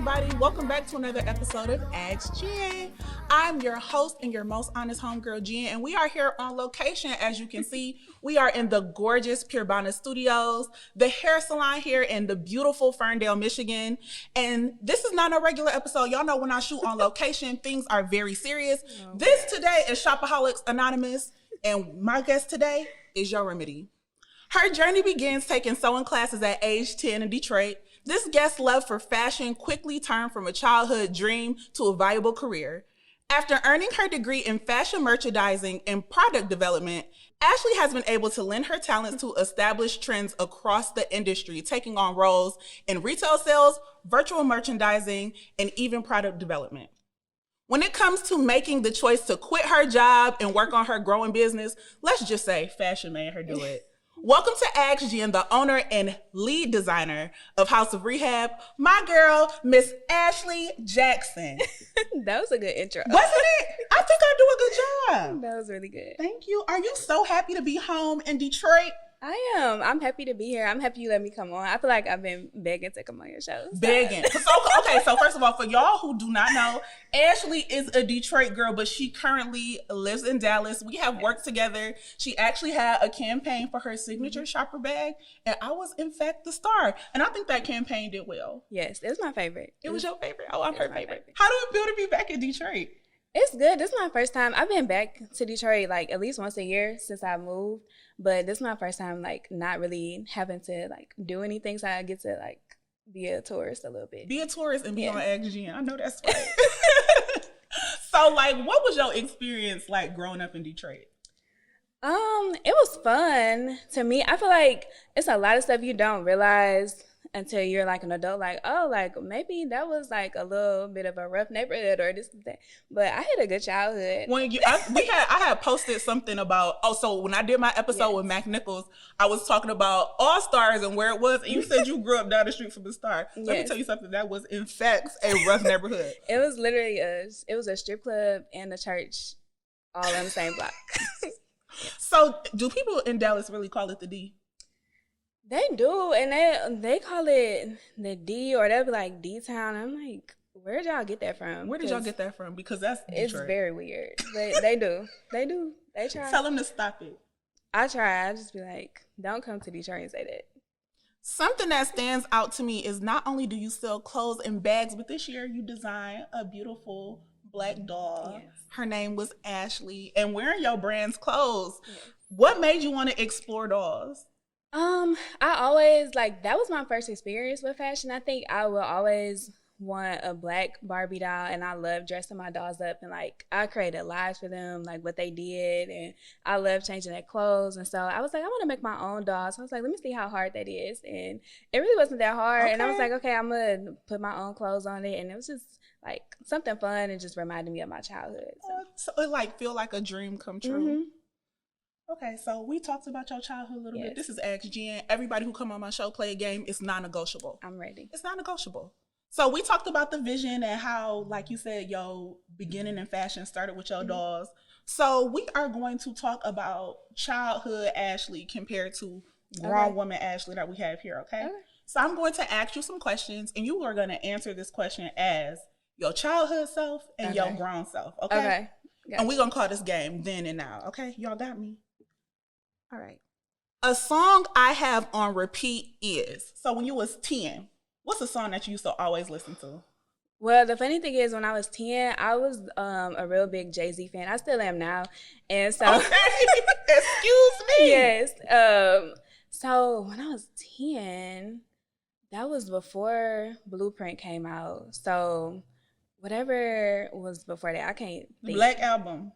everybody. Welcome back to another episode of Ask Jen. I'm your host and your most honest homegirl, Jen, and we are here on location. As you can see, we are in the gorgeous Pure Bonnet Studios, the hair salon here in the beautiful Ferndale, Michigan. And this is not a regular episode. Y'all know when I shoot on location, things are very serious. This today is Shopaholics Anonymous, and my guest today is Your Remedy. Her journey begins taking sewing classes at age 10 in Detroit. This guest's love for fashion quickly turned from a childhood dream to a viable career. After earning her degree in fashion merchandising and product development, Ashley has been able to lend her talents to establish trends across the industry, taking on roles in retail sales, virtual merchandising, and even product development. When it comes to making the choice to quit her job and work on her growing business, let's just say fashion made her do it. Welcome to Ask Jen, the owner and lead designer of House of Rehab, my girl, Miss Ashley Jackson. That was a good intro. Wasn't it? I think I do a good job. That was really good. Thank you. Are you so happy to be home in Detroit? I am. I'm happy to be here. I'm happy you let me come on. I feel like I've been begging to come on your show. Begging. So first of all, for y'all who do not know, Ashley is a Detroit girl, but she currently lives in Dallas. We have worked together. She actually had a campaign for her signature shopper bag, and I was, in fact, the star. And I think that campaign did well. Yes, it was my favorite. It was your favorite? Oh, I'm her favorite. How do it feel to be back in Detroit? It's good. This is my first time. I've been back to Detroit like at least once a year since I moved. But this is my first time like not really having to like do anything. So I get to like be a tourist a little bit. Be a tourist and be on Ask Jen. I know that's right. So like what was your experience like growing up in Detroit? It was fun to me. I feel like it's a lot of stuff you don't realize until you're like an adult, like, oh, like maybe that was like a little bit of a rough neighborhood or this and that. But I had a good childhood. I had posted something about, so when I did my episode with Mac Nichols, I was talking about All Stars and where it was. And you said you grew up down the street from the Star. Let me tell you something. That was in fact a rough neighborhood. It was literally it was a strip club and a church all on the same block. So do people in Dallas really call it the D? They do, and they call it the D, or they'll be like D-Town. I'm like, where'd y'all get that from? Where did y'all get that from? Because that's Detroit. It's very weird. They do. They try. Tell them to stop it. I try. I just be like, don't come to Detroit and say that. Something that stands out to me is not only do you sell clothes and bags, but this year you designed a beautiful black doll. Yes. Her name was Ashley, and wearing your brand's clothes. Yes. What made you want to explore dolls? I always, that was my first experience with fashion. I think I will always want a black Barbie doll, and I love dressing my dolls up, and, I created lives for them, what they did, and I love changing their clothes, and so I was like, I want to make my own doll, so I was like, let me see how hard that is, and it really wasn't that hard, and I was like, okay, I'm going to put my own clothes on it, and it was just, something fun, and just reminded me of my childhood. So it, feel like a dream come true. Mm-hmm. Okay, so we talked about your childhood a little bit. This is Ask Jen. Everybody who come on my show play a game. It's non-negotiable. I'm ready. It's non-negotiable. So we talked about the vision and how, like you said, your beginning in fashion started with your dolls. So we are going to talk about childhood Ashley compared to grown woman Ashley that we have here, okay? So I'm going to ask you some questions, and you are going to answer this question as your childhood self and your grown self, okay? Okay. Gotcha. And we're going to call this game Then and Now, okay? Y'all got me? All right. A song I have on repeat is, so when you was 10, what's a song that you used to always listen to? Well, the funny thing is when I was 10, I was a real big Jay-Z fan. I still am now. And so. Okay. Excuse me. Yes. So when I was 10, that was before Blueprint came out. So whatever was before that, I can't think. Black Album.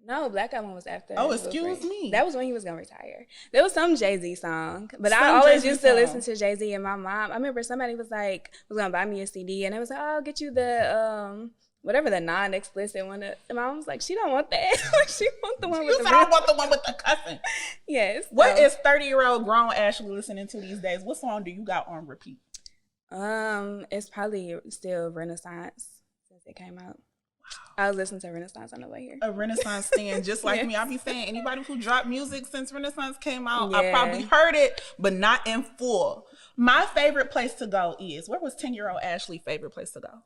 No, Black Album was after. Oh, excuse me. That was when he was going to retire. There was some Jay-Z song. But I always used to listen to Jay-Z, and my mom, I remember somebody was going to buy me a CD, and it was like, oh, I'll get you the, whatever the non-explicit one. And my mom was like, she don't want that. She want the one with the I want the one with the cussing. Yes. What is 30-year-old grown Ashley listening to these days? What song do you got on repeat? It's probably still Renaissance since it came out. I was listening to Renaissance on the way here. A Renaissance stand, just like me. I be saying, anybody who dropped music since Renaissance came out, I probably heard it, but not in full. My favorite place to go is, where was 10-year-old Ashley's favorite place to go?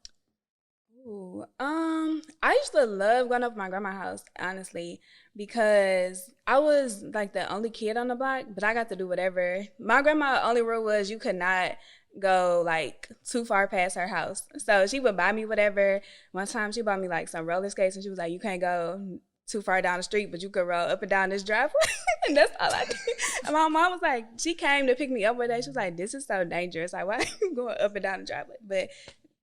Ooh, I used to love going up to my grandma's house, honestly, because I was like the only kid on the block, but I got to do whatever. My grandma only rule was you could not go like too far past her house. So she would buy me whatever. One time she bought me like some roller skates and she was like, you can't go too far down the street, but you could roll up and down this driveway. And that's all I did. And my mom was like, she came to pick me up one day. She was like, this is so dangerous. Like, why are you going up and down the driveway? But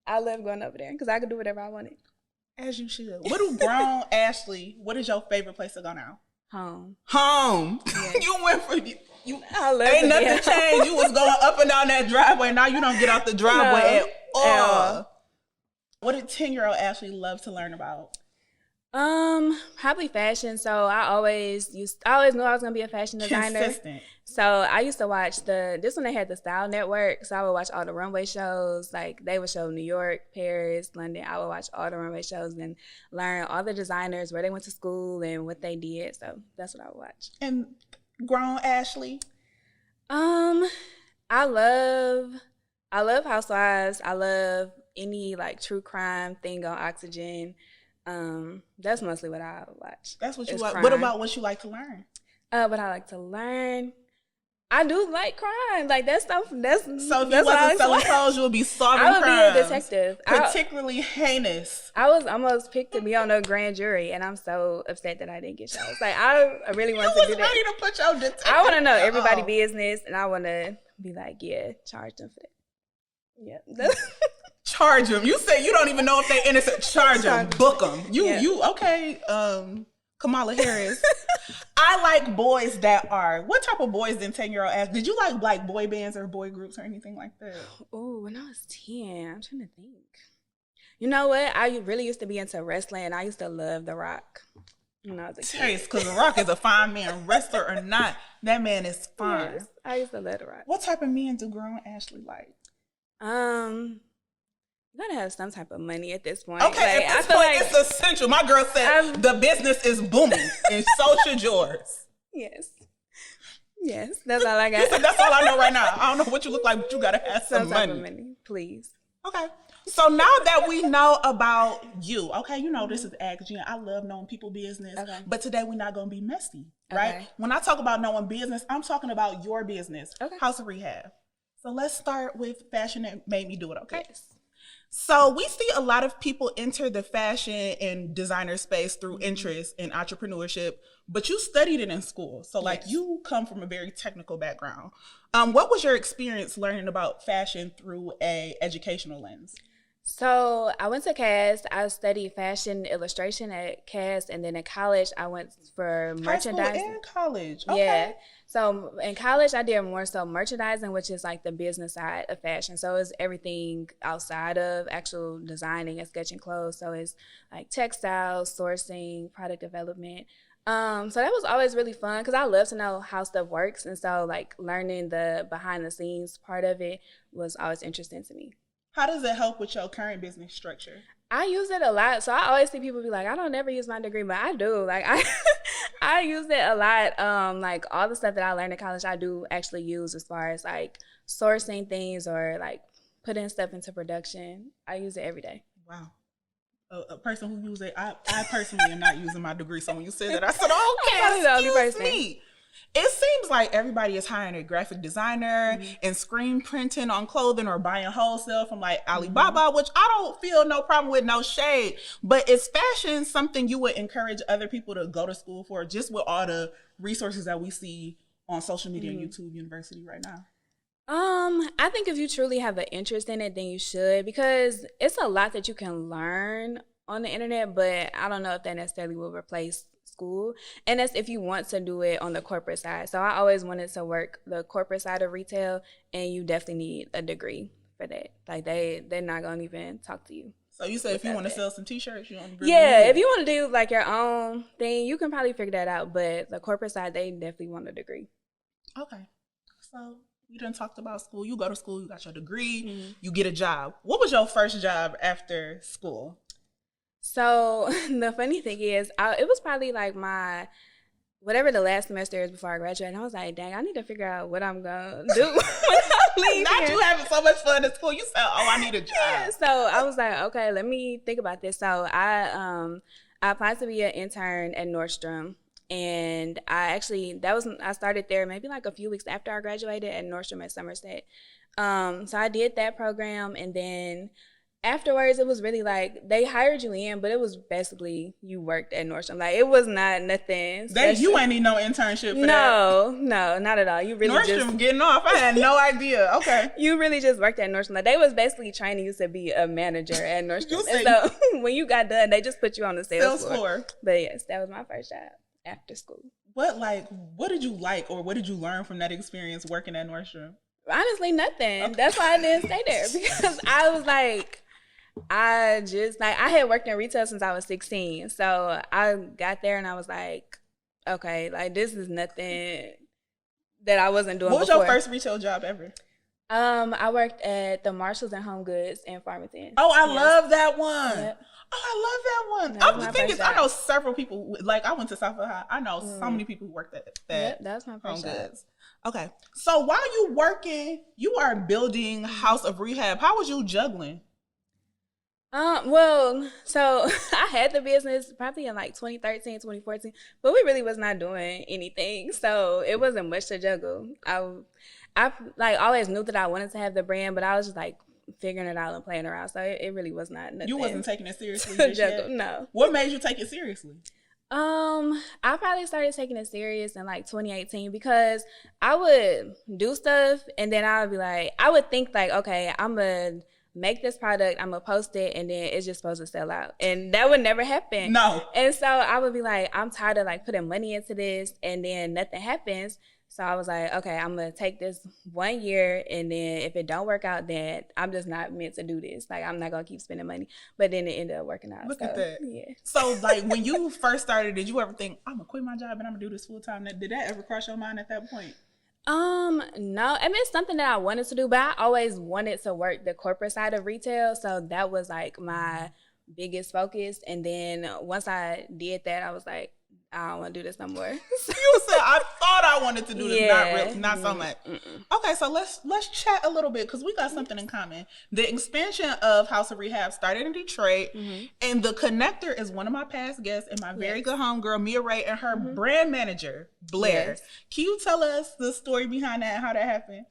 I love going over there because I could do whatever I wanted. As you should. What do grown Ashley, what is your favorite place to go now? Home. Home. Yes. You went for you. I love Ain't it. nothing changed. You was going up and down that driveway. Now you don't get out the driveway at all. What did 10-year-old Ashley love to learn about? Probably fashion. So I always knew I was gonna be a fashion designer. Consistent. So I used to watch this one. They had the Style Network. So I would watch all the runway shows. Like they would show New York, Paris, London. I would watch all the runway shows and learn all the designers, where they went to school and what they did. So that's what I would watch. And grown Ashley? I love Housewives. I love any like true crime thing on Oxygen. That's mostly what I watch. That's what you like. Crime. What about what you like to learn? What I like to learn, I do like crime. Like that stuff. So if you wasn't selling clothes, you would be solving crimes. I would be a detective. Particularly heinous. I was almost picked to be on a grand jury, and I'm so upset that I didn't get shows. Like I really want to do that. You was ready to put your detective. I want to know everybody's business, and I want to be like, yeah, charge them for that. Yeah. Charge them. You say you don't even know if they're innocent. Charge them. Book them. You okay? Kamala Harris. I like boys that are. What type of boys did 10-year-old ask? Did you like boy bands or boy groups or anything like that? Oh, when I was 10, I'm trying to think. You know what? I really used to be into wrestling. I used to love The Rock when I was a kid. Because The Rock is a fine man, wrestler or not. That man is fine. Yes, I used to love The Rock. What type of men do grown Ashley like? You gotta have some type of money at this point. Okay, like, at this point, it's essential. My girl said the business is booming, and so should yours. Yes, that's all I got. That's all I know right now. I don't know what you look like, but you gotta have some type money. of money, please. Okay. So now that we know about you, okay, you know this is Ask Jen. I love knowing people business, but today we're not gonna be messy, right? Okay. When I talk about knowing business, I'm talking about your business, House of Rehab. So let's start with fashion that made me do it, okay? Yes. So we see a lot of people enter the fashion and designer space through interest in entrepreneurship, but you studied it in school. So like you come from a very technical background. What was your experience learning about fashion through a educational lens? So I went to CAS. I studied fashion illustration at CAS, and then in college I went for merchandising. High school and college. Okay. Yeah. So in college I did more so merchandising, which is like the business side of fashion. So it's everything outside of actual designing and sketching clothes. So it's like textiles, sourcing, product development. So that was always really fun because I love to know how stuff works, and so like learning the behind the scenes part of it was always interesting to me. How does it help with your current business structure? I use it a lot. So I always see people be like, I don't never use my degree, but I do. Like I use it a lot. Like all the stuff that I learned in college, I do actually use as far as like sourcing things or like putting stuff into production. I use it every day. Wow. A person who uses it, I personally am not using my degree. So when you said that, I said, okay, excuse me. It seems like everybody is hiring a graphic designer and screen printing on clothing or buying wholesale from like Alibaba, which I don't feel no problem with, no shade. But is fashion something you would encourage other people to go to school for, just with all the resources that we see on social media and YouTube University right now? I think if you truly have an interest in it, then you should, because it's a lot that you can learn on the internet, but I don't know if that necessarily will replace school. And that's if you want to do it on the corporate side. So I always wanted to work the corporate side of retail, and you definitely need a degree for that. Like they're not gonna even talk to you. So you say if you want to sell some t-shirts, you don't agree? Yeah, if you want to do like your own thing, you can probably figure that out. But the corporate side, they definitely want a degree. Okay. So we done talked about school. You go to school, you got your degree, you get a job. What was your first job after school? So the funny thing is, it was probably like whatever the last semester is before I graduate. And I was like, dang, I need to figure out what I'm going to do when I leave Not here. you having so much fun at school. You said, oh, I need a job. Yeah, so I was like, okay, let me think about this. So I applied to be an intern at Nordstrom. And I started there maybe like a few weeks after I graduated at Nordstrom at Somerset. So I did that program, and then afterwards it was really like they hired you in, but it was basically you worked at Nordstrom. Like it was not nothing special. You ain't need no internship for that. No, not at all. You really Nordstrom getting off. I had no idea. Okay. You really just worked at Nordstrom. Like they was basically training you to be a manager at Nordstrom. And so when you got done, they just put you on the sales floor. But yes, that was my first job after school. What did you like, or what did you learn from that experience working at Nordstrom? Honestly, nothing. Okay. That's why I didn't stay there, because I was like, I had worked in retail since I was 16. So I got there and I was like, okay, like this is nothing that I wasn't doing before. What was your first retail job ever? I worked at the Marshalls and Home Goods in Farmington. Oh, I love that one. Yep. Oh, I love that one. The thing is, I know several people. Like I went to Southfield High. I know so many people who worked at that. Yep, that's my first job. Okay, so while you working, you are building House of Rehab. How was you juggling? Well, so I had the business probably in like 2013, 2014, but we really was not doing anything. So it wasn't much to juggle. I like always knew that I wanted to have the brand, but I was just like figuring it out and playing around. So it really was not nothing. You wasn't taking it seriously just yet? No. What made you take it seriously? I probably started taking it serious in like 2018, because I would do stuff and then I would be like, I would think like, okay, I'm going to make this product, I'm going to post it, and then it's just supposed to sell out. And that would never happen. No. And so I would be like, I'm tired of like putting money into this and then nothing happens. So I was like, okay, I'm going to take this 1 year, and then if it don't work out, then I'm just not meant to do this. Like, I'm not going to keep spending money. But then it ended up working out. Look at that. Yeah. So, like, when you first started, did you ever think, I'm going to quit my job and I'm going to do this full time? Did that ever cross your mind at that point? No. I mean, it's something that I wanted to do, but I always wanted to work the corporate side of retail. So that was, like, my biggest focus. And then once I did that, I was like, I don't want to do this no more. You said, I thought I wanted to do this, not so much. Okay, so let's chat a little bit, because we got something in common. The expansion of House of Rehab started in Detroit, and the connector is one of my past guests and my very good homegirl, Mia Ray, and her brand manager, Blair. Yes. Can you tell us the story behind that and how that happened?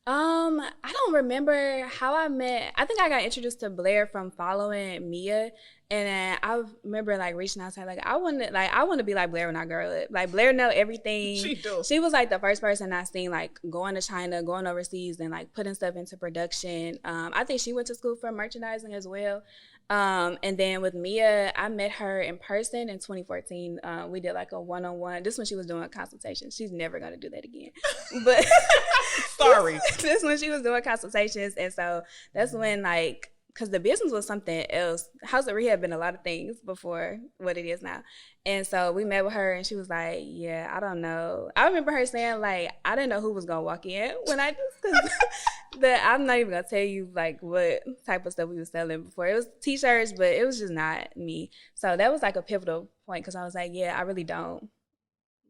I don't remember how I met. I think I got introduced to Blair from following Mia, and then I remember like reaching out to her, like I want to be like Blair when I grow up. Like Blair know everything. She do. She was like the first person I seen like going to China, going overseas, and like putting stuff into production. I think she went to school for merchandising as well. And then with Mia, I met her in person in 2014. We did like a one-on-one. This when she was doing a consultation. She's never going to do that again. But sorry. This when she was doing consultations. And so that's when like, because the business was something else. House of Rehab had been a lot of things before what it is now. And so we met with her and she was like, yeah, I don't know. I remember her saying like, I didn't know who was going to walk in when I just, I'm not even going to tell you like what type of stuff we were selling before. It was t-shirts, but it was just not me. So that was like a pivotal point, because I was like, yeah, I really don't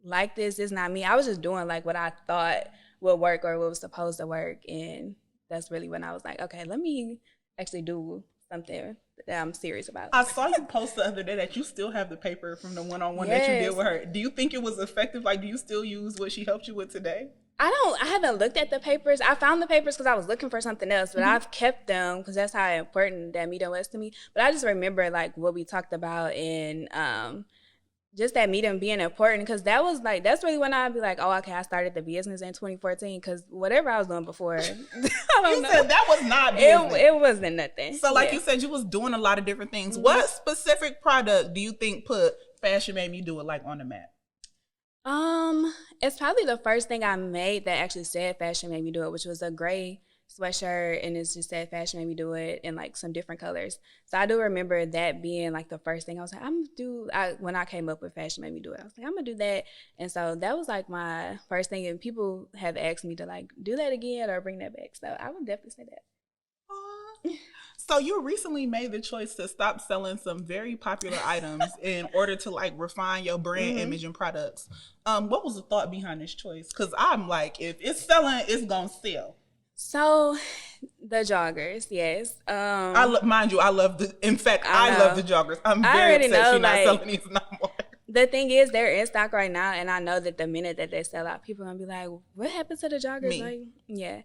like this. It's not me. I was just doing like what I thought would work or what was supposed to work. And that's really when I was like, okay, let me actually do something that I'm serious about. I saw you post the other day that you still have the paper from the one-on-one that you did with her. Do you think it was effective? Like, do you still use what she helped you with today? I haven't looked at the papers. I found the papers because I was looking for something else, but I've kept them because that's how important that meeting was to me. But I just remember like what we talked about and just that meeting being important, because that was like, that's really when I'd be like, oh, okay, I started the business in 2014, because whatever I was doing before, I don't know. Said that was not business. It wasn't nothing. So like you said, you was doing a lot of different things. What specific product do you think put Fashion Made Me Do It like on the map? It's probably the first thing I made that actually said Fashion Made Me Do It, which was a gray sweatshirt, and it just said Fashion Made Me Do It in like some different colors. So I do remember that being like the first thing I was like, when I came up with Fashion Made Me Do It, I was like, I'm gonna do that. And so that was like my first thing, and people have asked me to like do that again or bring that back. So I would definitely say that. So you recently made the choice to stop selling some very popular items in order to like refine your brand image and products. What was the thought behind this choice? Because I'm like, if it's selling, it's gonna sell. So the joggers, yes. Mind you, I love the. In fact, I love the joggers. I'm very upset she's not selling these no more. The thing is, they're in stock right now, and I know that the minute that they sell out, people are gonna be like, "What happened to the joggers?" Me. Like, yeah.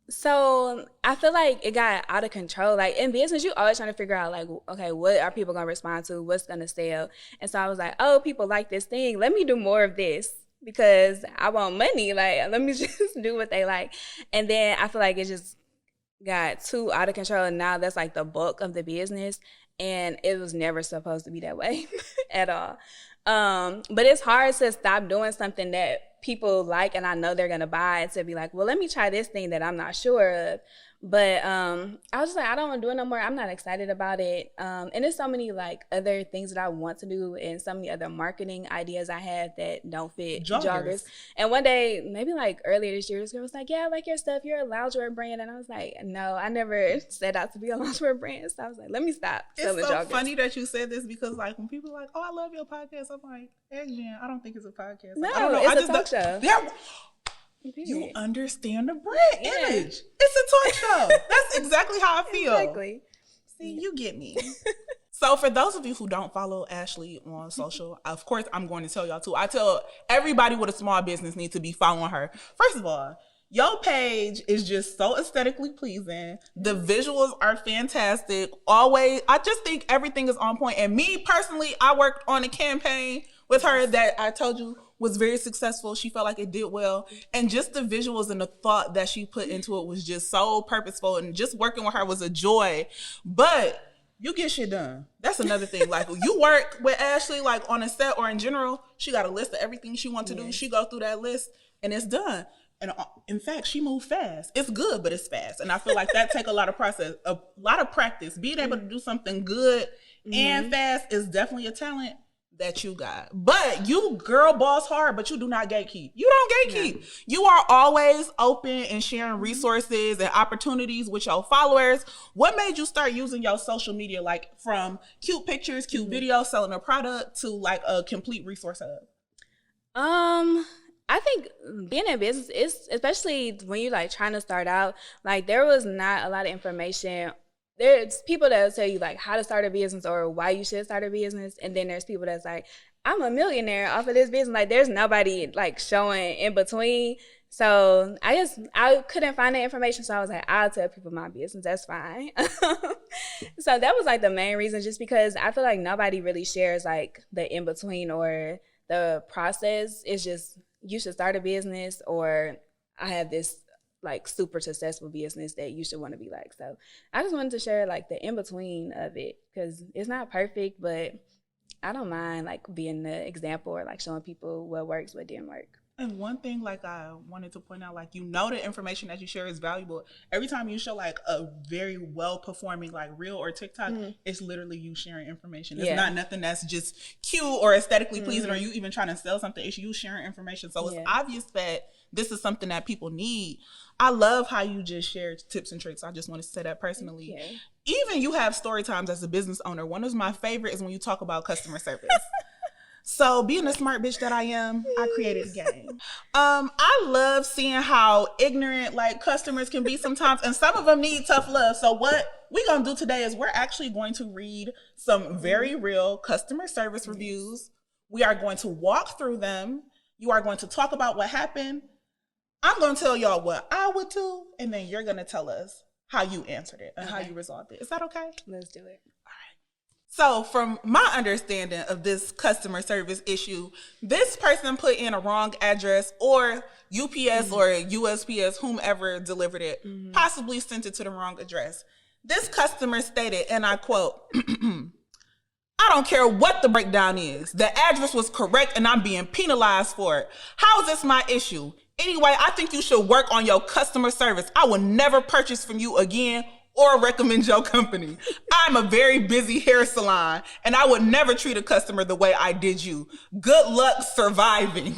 So I feel like it got out of control. Like in business, you always trying to figure out like, okay, what are people gonna respond to? What's gonna sell? And so I was like, oh, people like this thing. Let me do more of this because I want money. Like, let me just do what they like. And then I feel like it just got too out of control. And now that's like the bulk of the business. And it was never supposed to be that way at all. But it's hard to stop doing something that people like and I know they're gonna buy, to be like, well, let me try this thing that I'm not sure of. But I was just like, I don't want to do it no more. I'm not excited about it. And there's so many like other things that I want to do and so many other marketing ideas I have that don't fit joggers. And one day, maybe like earlier this year, this girl was like, yeah, I like your stuff. You're a loungewear brand. And I was like, no, I never set out to be a loungewear brand. So I was like, let me stop selling joggers. It's so funny that you said this because like when people are like, oh, I love your podcast, I'm like, hey, man, I don't think it's a podcast. No, I don't know. it's a talk show. You understand the brand image. It's a talk show. That's exactly how I feel. Exactly. See, you get me. So for those of you who don't follow Ashley on social, of course, I'm going to tell y'all too. I tell everybody with a small business needs to be following her. First of all, your page is just so aesthetically pleasing. The visuals are fantastic. Always, I just think everything is on point. And me personally, I worked on a campaign with her that I told you was very successful. She felt like it did well. And just the visuals and the thought that she put into it was just so purposeful. And just working with her was a joy. But you get shit done. That's another thing. Like you work with Ashley, like on a set or in general, she got a list of everything she wants to do. She go through that list and it's done. And in fact, she moved fast. It's good, but it's fast. And I feel like that take a lot of practice. Being able to do something good and fast is definitely a talent that you got. But you girl boss hard, but you do not gatekeep. You don't gatekeep. No. You are always open and sharing resources and opportunities with your followers. What made you start using your social media, like from cute pictures, cute videos, selling a product to like a complete resource hub? I think being in business is, especially when you're like trying to start out, like there was not a lot of information. There's people that will tell you like how to start a business or why you should start a business. And then there's people that's like, I'm a millionaire off of this business. Like there's nobody like showing in between. So I guess I couldn't find the information. So I was like, I'll tell people my business. That's fine. So that was like the main reason, just because I feel like nobody really shares like the in between or the process. It's just, you should start a business, or I have this like super successful business that you should want to be like. So I just wanted to share like the in-between of it, because it's not perfect, but I don't mind like being the example or like showing people what works, what didn't work. And one thing like I wanted to point out, like, you know, the information that you share is valuable. Every time you show like a very well performing like reel or TikTok, it's literally you sharing information. It's not nothing that's just cute or aesthetically pleasing or you even trying to sell something. It's you sharing information. So it's obvious that this is something that people need. I love how you just shared tips and tricks. I just want to say that personally. Even you have story times as a business owner. One of my favorite is when you talk about customer service. So being a smart bitch that I am, I created a game. I love seeing how ignorant like customers can be sometimes, and some of them need tough love. So what we're gonna do today is we're actually going to read some very real customer service reviews. We are going to walk through them. You are going to talk about what happened. I'm going to tell y'all what I would do, and then you're going to tell us how you answered it and how you resolved it. Is that okay? Let's do it. All right. So from my understanding of this customer service issue, this person put in a wrong address, or UPS or USPS, whomever delivered it, possibly sent it to the wrong address. This customer stated, and I quote, I don't care what the breakdown is. The address was correct and I'm being penalized for it. How is this my issue? Anyway, I think you should work on your customer service. I will never purchase from you again or recommend your company. I'm a very busy hair salon and I would never treat a customer the way I did you. Good luck surviving.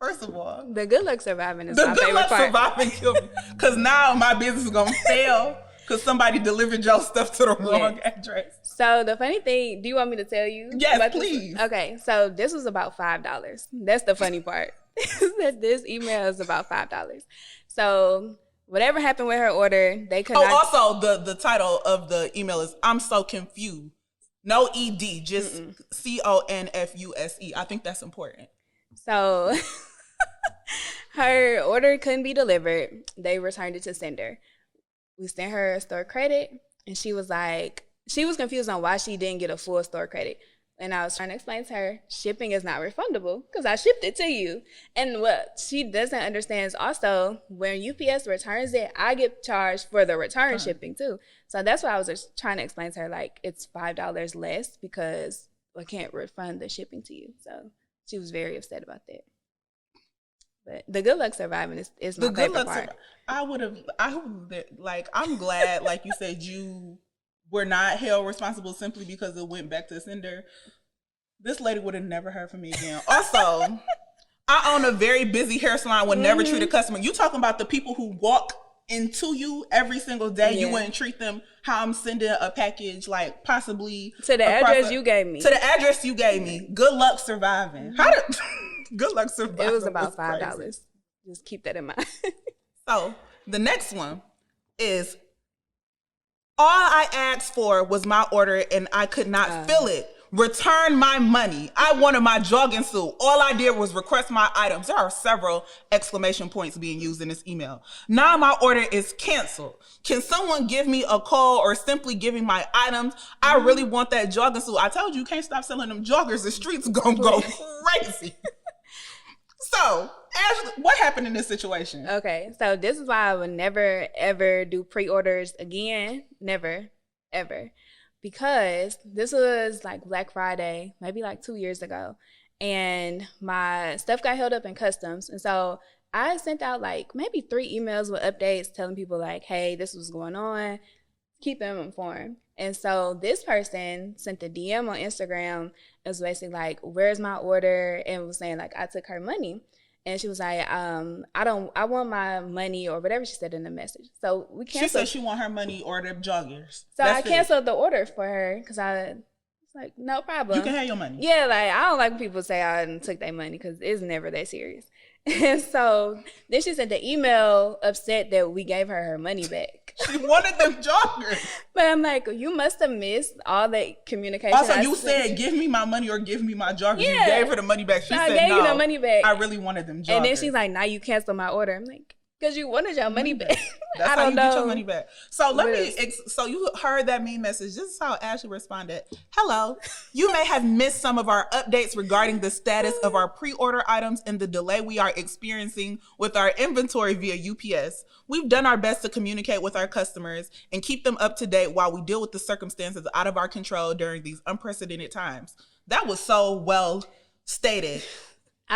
First of all, the good luck surviving is my favorite part. The good luck surviving killed me, because now my business is going to fail. Because somebody delivered your stuff to the wrong address. So the funny thing, do you want me to tell you? Yes, please. This? Okay, so this was about $5. That's the funny part. That this email is about $5. So whatever happened with her order, they could not. Also the title of the email is "I'm so confused." No ED, just CONFUSE. I think that's important. So her order couldn't be delivered. They returned it to sender. We sent her a store credit, and she was confused on why she didn't get a full store credit. And I was trying to explain to her, shipping is not refundable because I shipped it to you. And what she doesn't understand is also when UPS returns it, I get charged for the return shipping too. So that's why I was just trying to explain to her, like, it's $5 less because I can't refund the shipping to you. So she was very upset about that. But the good luck surviving is my favorite part. I'm glad, like you said, you were not held responsible simply because it went back to the sender. This lady would have never heard from me again. Also, I own a very busy hair salon, would never treat a customer. You talking about the people who walk into you every single day. You wouldn't treat them how I'm sending a package, like possibly to the address you gave me. To the address you gave me. Good luck surviving. Good luck surviving. It was about $5. Just keep that in mind. So the next one is, all I asked for was my order and I could not fill it. Return my money. I wanted my jogging suit. All I did was request my items. There are several exclamation points being used in this email. Now my order is canceled. Can someone give me a call or simply give me my items? I really want that jogging suit. I told you can't stop selling them joggers. The streets gonna go crazy. So, Ashley, what happened in this situation? Okay, so this is why I would never, ever do pre-orders again. Never, ever. Because this was like Black Friday, maybe like 2 years ago. And my stuff got held up in customs. And so I sent out like maybe 3 emails with updates telling people like, hey, this was going on. Keep them informed. And so this person sent a DM on Instagram. It was basically like, where's my order? And was saying like, I took her money. And she was like, I want my money or whatever she said in the message. So we canceled. She said she want her money or the joggers. So I canceled the order for her because I was like, no problem. You can have your money. Yeah, like I don't like when people say I took their money because it's never that serious. And so then she sent the email upset that we gave her money back. She wanted them joggers. But I'm like, you must have missed all the communication. Also, you said, give me my money or give me my joggers. Yeah. You gave her the money back. She said, I gave you the money back. I really wanted them joggers. And then she's like, now you cancel my order. I'm like, because you wanted your money back. That's how you get your money back. So so you heard that meme message. This is how Ashley responded. Hello. You may have missed some of our updates regarding the status of our pre-order items and the delay we are experiencing with our inventory via UPS. We've done our best to communicate with our customers and keep them up to date while we deal with the circumstances out of our control during these unprecedented times. That was so well stated.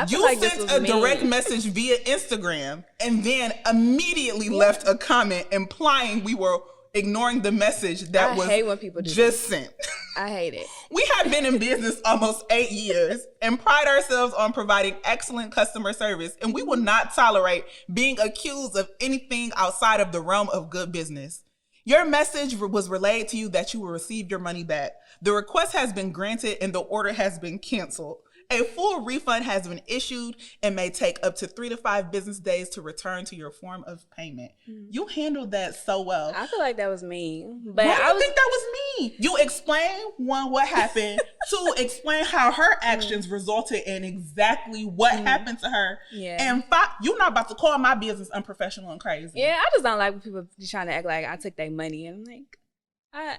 You like sent a direct message via Instagram and then immediately left a comment implying we were ignoring the message that was hate when people do just sent. I hate it. We have been in business almost 8 years and pride ourselves on providing excellent customer service, and we will not tolerate being accused of anything outside of the realm of good business. Your message was relayed to you that you will receive your money back. The request has been granted and the order has been canceled. A full refund has been issued and may take up to 3 to 5 business days to return to your form of payment. You handled that so well. I feel like that was mean. But I think that was mean. You explained, one, what happened. 2, explain how her actions resulted in exactly what happened to her. Yeah. And 5, you're not about to call my business unprofessional and crazy. Yeah, I just don't like when people be trying to act like I took their money. And I'm like,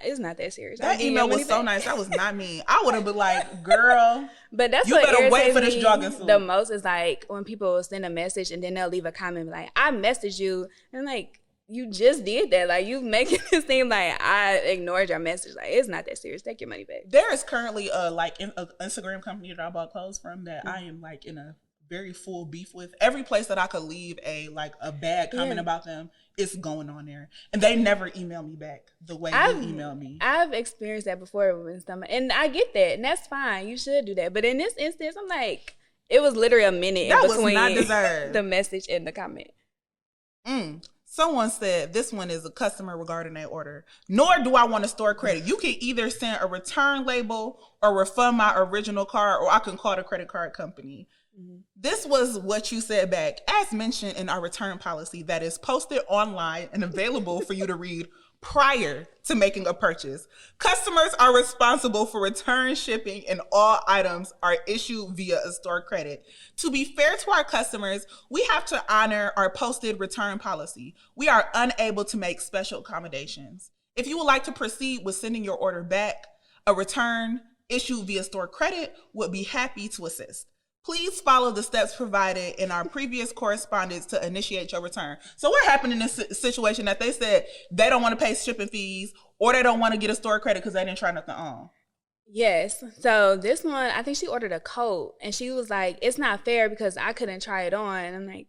it's not that serious. That email was so nice. That was not mean. I would have been like, girl, but that's you what better wait for this jogging suit. The most is like when people send a message and then they'll leave a comment like, I messaged you. And like, you just did that. Like, you making it seem like I ignored your message. Like, it's not that serious. Take your money back. There is currently an Instagram company that I bought clothes from that I am like in a very full beef with. Every place that I could leave a bad comment about them, it's going on there. And they never email me back the way you email me. I've experienced that before with someone, and I get that, and that's fine. You should do that. But in this instance, I'm like, it was literally a minute in between was not deserved. The message and the comment. Someone said this one is a customer regarding their order. Nor do I want to store credit. You can either send a return label or refund my original card, or I can call the credit card company. Mm-hmm. This was what you said back. As mentioned in our return policy that is posted online and available for you to read prior to making a purchase. Customers are responsible for return shipping and all items are issued via a store credit. To be fair to our customers, we have to honor our posted return policy. We are unable to make special accommodations. If you would like to proceed with sending your order back, a return issued via store credit would be happy to assist. Please follow the steps provided in our previous correspondence to initiate your return. So what happened in this situation that they said they don't want to pay shipping fees or they don't want to get a store credit because they didn't try nothing on? Yes. So this one, I think she ordered a coat and she was like, it's not fair because I couldn't try it on. And I'm like,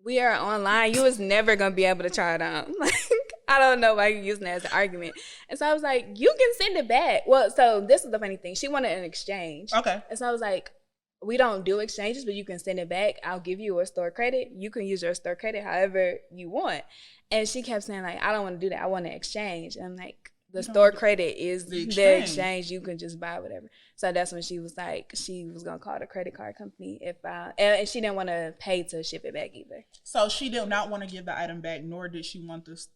we are online. You was never going to be able to try it on. Like, I don't know why you're using that as an argument. And so I was like, you can send it back. Well, so this is the funny thing. She wanted an exchange. Okay. And so I was like, we don't do exchanges, but you can send it back. I'll give you a store credit. You can use your store credit however you want. And she kept saying, like, I don't want to do that. I want to exchange. And I'm like, the store credit is the exchange. You can just buy whatever. So that's when she was like, she was going to call the credit card company and she didn't want to pay to ship it back either. So she did not want to give the item back, nor did she want this.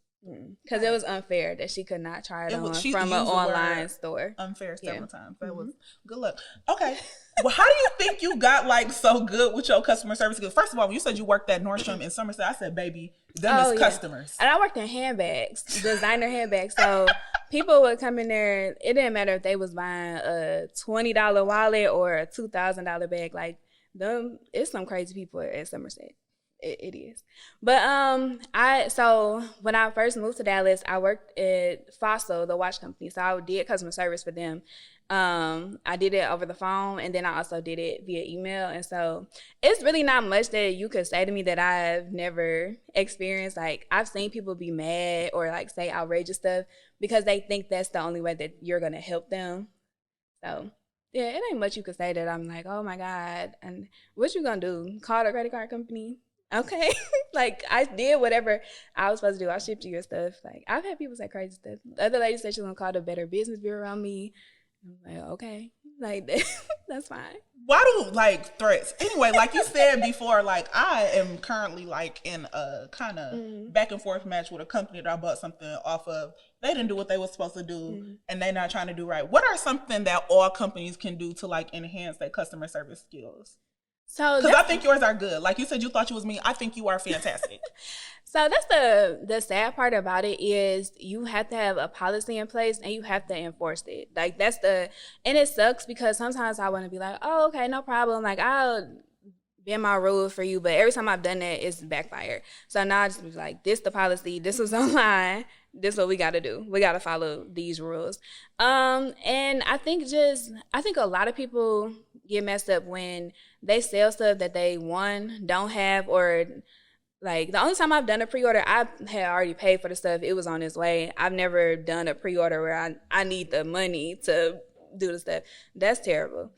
Because it was unfair that she could not try it on from an online store. Unfair several times. That was good luck. Okay. Well, how do you think you got like so good with your customer service? Because first of all, when you said you worked at Nordstrom in Somerset, I said, baby, them is customers. And I worked in handbags, designer handbags. So people would come in there. It didn't matter if they was buying a $20 wallet or a $2,000 bag. Like them, it's some crazy people at Somerset. It is. But so when I first moved to Dallas, I worked at Fossil, the watch company. So I did customer service for them. I did it over the phone, and then I also did it via email. And so it's really not much that you could say to me that I've never experienced. Like, I've seen people be mad or like say outrageous stuff because they think that's the only way that you're going to help them. So yeah, it ain't much you could say that I'm like, oh my God. And what you gonna do? Call the credit card company? Okay. Like, I did whatever I was supposed to do. I shipped you your stuff. Like, I've had people say crazy stuff. The other lady said she was gonna call the Better Business Bureau on me. I'm like, okay. Like, that's fine. Why do, like, threats? Anyway, like you said before, like, I am currently, like, in a kind of back and forth match with a company that I bought something off of. They didn't do what they were supposed to do, and they're not trying to do right. What are something that all companies can do to, like, enhance their customer service skills? So, because I think yours are good. Like you said, you thought you was me. I think you are fantastic. So that's the sad part about it is you have to have a policy in place and you have to enforce it. Like, that's and it sucks because sometimes I want to be like, oh, okay, no problem. Like, I'll bend my rules for you. But every time I've done that, it's backfired. So now I just be like, this the policy. This was online. This is what we got to do. We got to follow these rules. And I think a lot of people get messed up when they sell stuff that they, don't have, or like, the only time I've done a pre-order, I had already paid for the stuff. It was on its way. I've never done a pre-order where I need the money to do the stuff. That's terrible.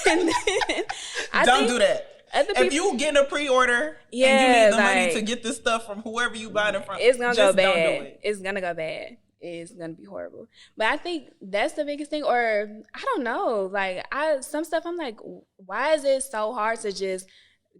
Don't do that. If you get a pre-order and you need the money to get this stuff from whoever you buy it from, it's going to go bad. Don't do it. It's going to go bad. It's going to be horrible. But I think that's the biggest thing. Or, I don't know. Like, some stuff I'm like, why is it so hard to just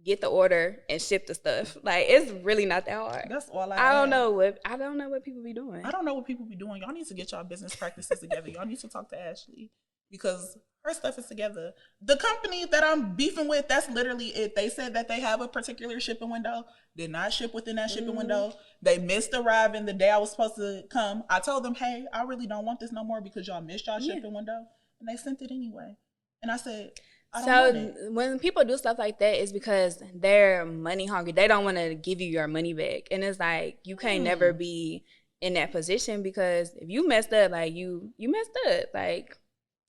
get the order and ship the stuff? Like, it's really not that hard. That's all I don't know what people be doing. I don't know what people be doing. Y'all need to get y'all business practices together. Y'all need to talk to Ashley because her stuff is together. The company that I'm beefing with, that's literally it. They said that they have a particular shipping window. Did not ship within that shipping window. They missed arriving the day I was supposed to come. I told them, hey, I really don't want this no more because y'all missed y'all shipping window. And they sent it anyway. And I said, I don't want it. When people do stuff like that, it's because they're money hungry. They don't want to give you your money back. And it's like, you can't never be in that position because if you messed up, like, you messed up. Like,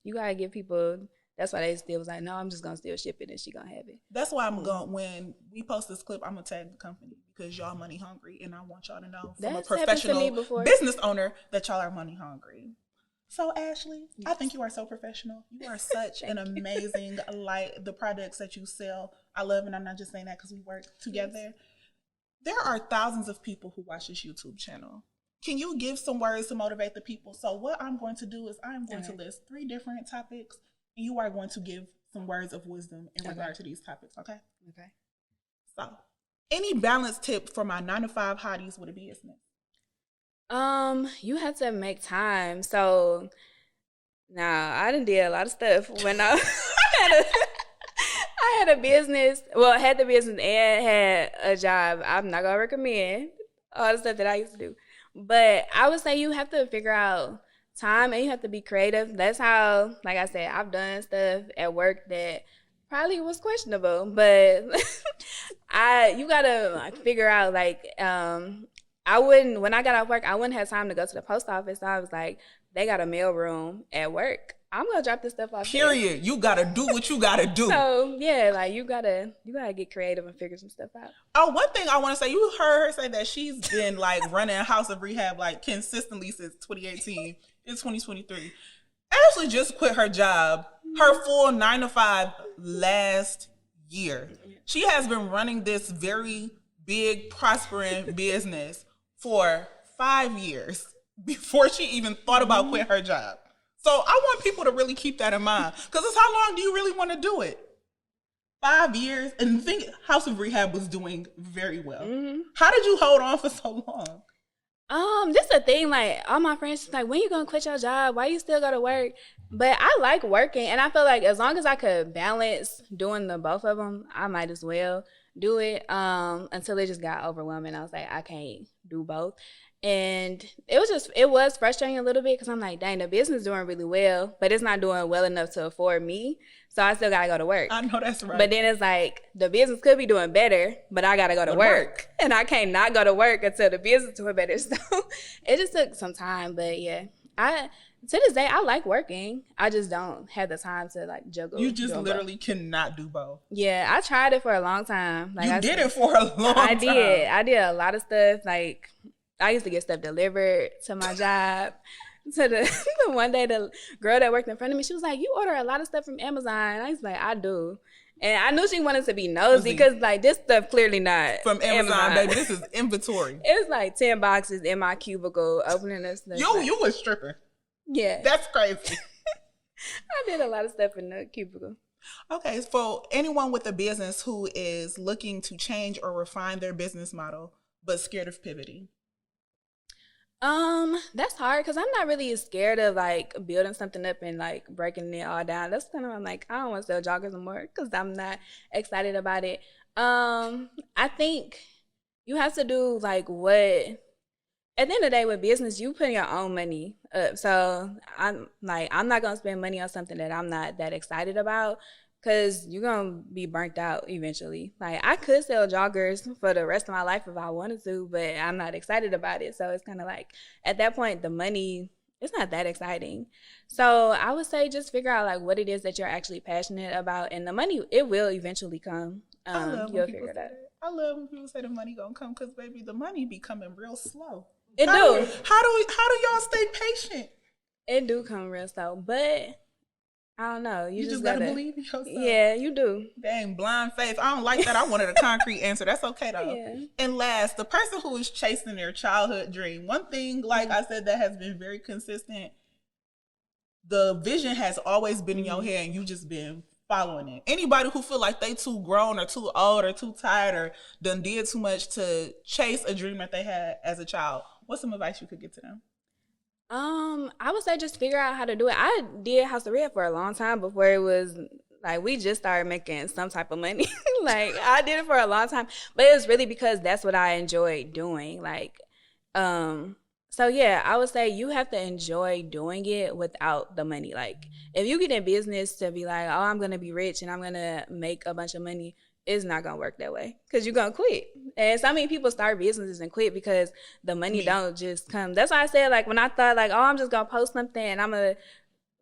you got to give people, that's why they still was like, no, I'm just going to still ship it and she going to have it. That's why I'm going, when we post this clip, I'm going to tag the company because y'all money hungry. And I want y'all to know from a professional business owner that y'all are money hungry. So, Ashley, I think you are so professional. You are such an amazing, like, the products that you sell, I love, and I'm not just saying that because we work together. Yes. There are thousands of people who watch this YouTube channel. Can you give some words to motivate the people? So what I'm going to do is I'm going to list 3 different topics, and you are going to give some words of wisdom in regard to these topics, okay? Okay. So, any balance tip for my 9-to-5 hotties with a business? You have to make time. So now I done did a lot of stuff when I I had a business. Well, I had the business and had a job. I'm not gonna recommend all the stuff that I used to do, but I would say you have to figure out time and you have to be creative. That's how, like I said, I've done stuff at work that probably was questionable, but you gotta like figure out like I wouldn't, when I got off work, I wouldn't have time to go to the post office. So I was like, they got a mail room at work. I'm gonna drop this stuff off. Period. There. You gotta do what you gotta do. So yeah, like you gotta get creative and figure some stuff out. Oh, one thing I want to say, you heard her say that she's been like running a House of Rehab like consistently since 2018. It's 2023. Ashley just quit her job, her full 9-to-5 last year. She has been running this very big, prospering business for 5 years before she even thought about quitting her job. So I want people to really keep that in mind, because it's how long do you really want to do it? 5 years, and the thing, House of Rehab was doing very well. How did you hold on for so long? This the thing, like all my friends like, when you gonna quit your job? Why you still go to work? But I like working, and I feel like as long as I could balance doing the both of them, I might as well do it. Until it just got overwhelming. I was like, I can't do both. And it was frustrating a little bit because I'm like, dang, the business is doing really well, but it's not doing well enough to afford me. So I still gotta go to work. I know that's right. But then it's like the business could be doing better, but I gotta go to work. And I can't not go to work until the business is doing better. So it just took some time. But yeah, to this day, I like working. I just don't have the time to like juggle. You just literally cannot do both. Yeah, I tried it for a long time. Like you did it for a long time. I did a lot of stuff. Like I used to get stuff delivered to my job. So the one day, the girl that worked in front of me, she was like, "You order a lot of stuff from Amazon." And I was like, "I do." And I knew she wanted to be nosy because like this stuff clearly not from Amazon, baby. This is inventory. It was like 10 boxes in my cubicle opening this stuff. You was stripping. Yeah. That's crazy. I did a lot of stuff in the cubicle. Okay, for anyone with a business who is looking to change or refine their business model but scared of pivoting. That's hard because I'm not really scared of like building something up and like breaking it all down. That's kind of, I'm like, I don't want to sell joggers anymore because I'm not excited about it. I think you have to do like what, at the end of the day with business, you put your own money up. So I'm not going to spend money on something that I'm not that excited about, because you're going to be burnt out eventually. Like, I could sell joggers for the rest of my life if I wanted to, but I'm not excited about it. So it's kind of like, at that point, the money, it's not that exciting. So I would say just figure out, like, what it is that you're actually passionate about. And the money, it will eventually come. You'll figure it out. I love when people say the money going to come, because, baby, the money be coming real slow. How do y'all stay patient? It do come real slow, but I don't know. You just gotta believe in yourself. Yeah, you do. Dang, blind faith. I don't like that. I wanted a concrete answer. That's okay though. Yeah. And last, the person who is chasing their childhood dream. One thing, like I said, that has been very consistent. The vision has always been in your head, and you just been following it. Anybody who feel like they too grown or too old or too tired or done did too much to chase a dream that they had as a child, what's some advice you could give to them? I would say just figure out how to do it. I did House of Rehab for a long time before it was like we just started making some type of money. Like I did it for a long time, but it was really because that's what I enjoyed doing. Like, so yeah, I would say you have to enjoy doing it without the money. Like if you get in business to be like, oh, I'm gonna be rich and I'm gonna make a bunch of money, it's not gonna work that way because you're gonna quit. And so many people start businesses and quit because the money don't just come. That's why I said, like, when I thought like, oh, I'm just gonna post something and I'm gonna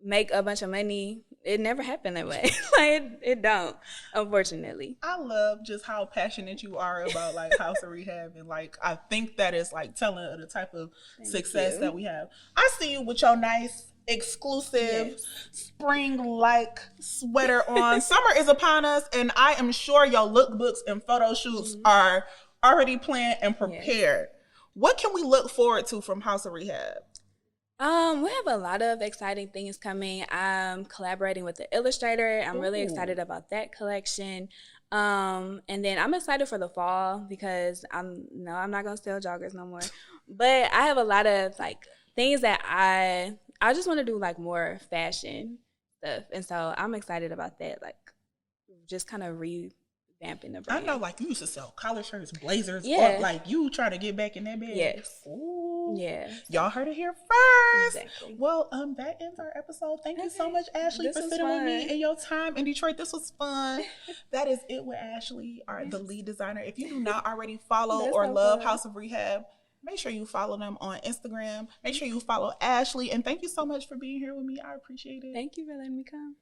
make a bunch of money, it never happened that way. Like it don't, unfortunately. I love just how passionate you are about like House of Rehab, and like I think that is like telling of the type of success that we have. I see you with your nice exclusive spring-like sweater on. Summer is upon us, and I am sure your lookbooks and photo shoots are already planned and prepared. Yes. What can we look forward to from House of Rehab? We have a lot of exciting things coming. I'm collaborating with the illustrator. I'm really excited about that collection. And then I'm excited for the fall because I'm not gonna sell joggers no more. But I have a lot of like things that I just want to do like more fashion stuff, and so I'm excited about that. Like just kind of revamping the brand. I know, like you used to sell collar shirts, blazers. Yeah, like you trying to get back in that bag. Yes. Ooh. Yeah. Y'all heard it here first. Exactly. Well, that ends our episode. Thank you so much, Ashley, for sitting with me and your time in Detroit. This was fun. That is it with Ashley, the lead designer. If you do not already follow or love House of Rehab, make sure you follow them on Instagram. Make sure you follow Ashley. And thank you so much for being here with me. I appreciate it. Thank you for letting me come.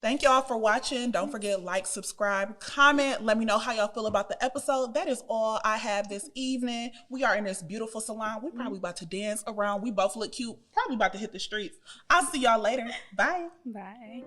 Thank y'all for watching. Don't forget, like, subscribe, comment. Let me know how y'all feel about the episode. That is all I have this evening. We are in this beautiful salon. We probably about to dance around. We both look cute. Probably about to hit the streets. I'll see y'all later. Bye. Bye.